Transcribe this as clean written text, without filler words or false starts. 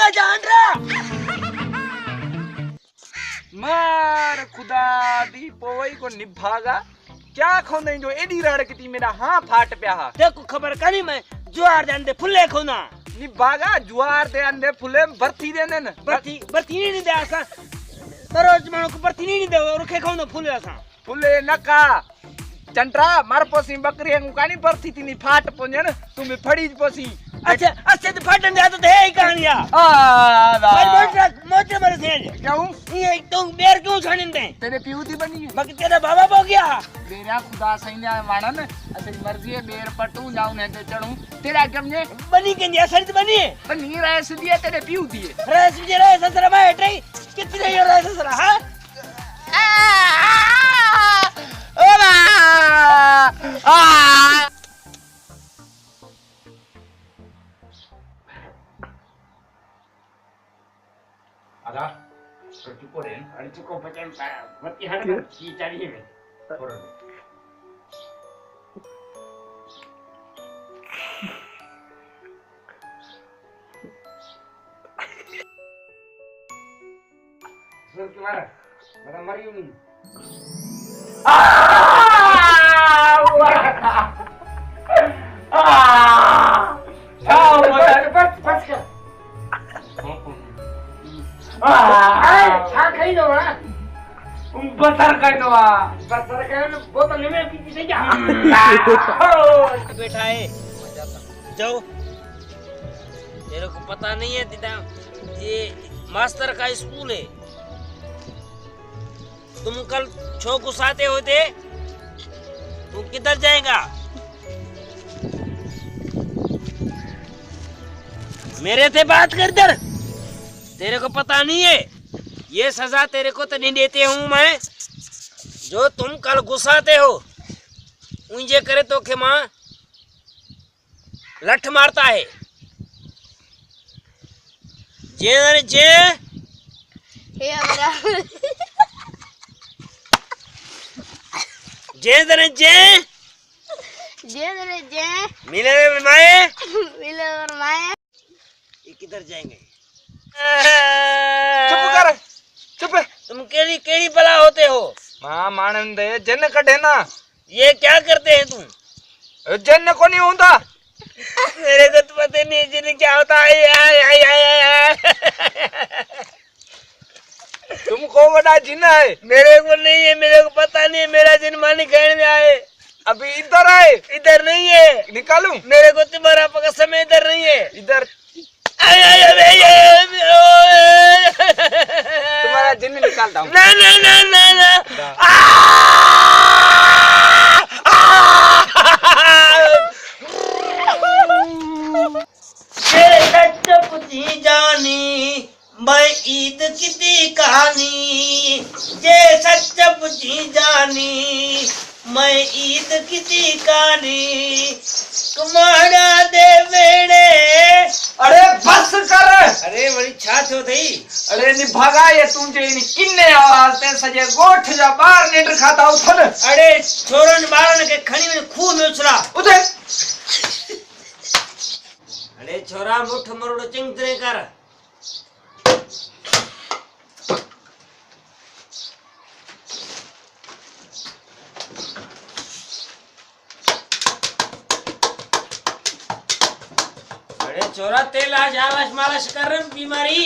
क्या जान रहा मार खुदा दी पोई को निभागा क्या खोने जो एडी रड़कती मेरा हां फाट पिया देखो खबर कनी मैं ज्वार दे अंदे फुले खोना निभागा ज्वार दे अंदे फुले भर्ती देने न भर्ती नहीं दे असा दरोज मानो को भर्ती नहीं दे रुखे खोनो फुले असा फुले नका चंट्रा मार पोसी बकरी हूं कानी भर्ती थी नी फाट पोजन तुम्हें फड़ी पोसी अच्छा अच्छा तो फटन दे तो है ही कहानिया पर मोटे मर से क्यों ये तो बेर क्यों छानिन दे तेरे पीऊती बनी बाकी तेरा बाबा हो गया मेरा खुदा सही ना मानन असली मर्जी है बेर पटू जाऊं ने ते चढ़ूं तेरा कमने बनी के दिया सरित बनी बनी रैस दिया तेरे पीऊती है रैस जे रैस ससरा में हटे कितने ये रैस ससरा हां ओला आ ada cukurin अरे चुको पचन मती हट की चाहिए में थोड़ा सर तुम्हारा मेरा मरियो नहीं बस कर खाई दो ना बतर कर दो बतर कर बोतल में पीछे से जा बैठा है जाओ तेरे को पता नहीं है दीदा ये मास्टर का स्कूल है तुम कल छो गुस्साते होते तू किधर जाएगा मेरे से बात कर दर तेरे को पता नहीं है ये सजा तेरे को तो नहीं देते हूँ मैं जो तुम कल गुस्साते हो ऊंजे करे तो के माँ लठ मारता है जे जे जे दरे जे मिले माए ये किधर जाएंगे चुप कर चुप तुम केड़ी केड़ी भला होते हो मां मानन दे जन कढे ना ये क्या करते हैं तुम जन को नहीं होता मेरे को तो पता नहीं जिन क्या होता है तुमको बड़ा जिन है मेरे को नहीं है मेरे को पता नहीं है मेरा जिन मानी कहने में आए अभी इधर आए इधर नहीं है निकालूं मेरे को तुम्हारा पका समय इधर नहीं है इधर तुम्हारा जिन निकालता हूँ ना ना ना ना ना सच पूछी जानी मैं ईद की कहानी जे सच पूछी जानी मैं ईद की कहानी कुमारा दे बेड़े अरे बस कर अरे बड़ी छाछ हो थी अरे निभागा ये तुझे इन किन्ने आवाज ते सजे गोठ जा बाहर नेटर खाता उठल अरे छोरन बारन के खणी में खूह में उछला उठे अरे छोरा मुठ मरोड़ो चिंतने कर अरे छोरा तेल आज आलस मालस कर बीमारी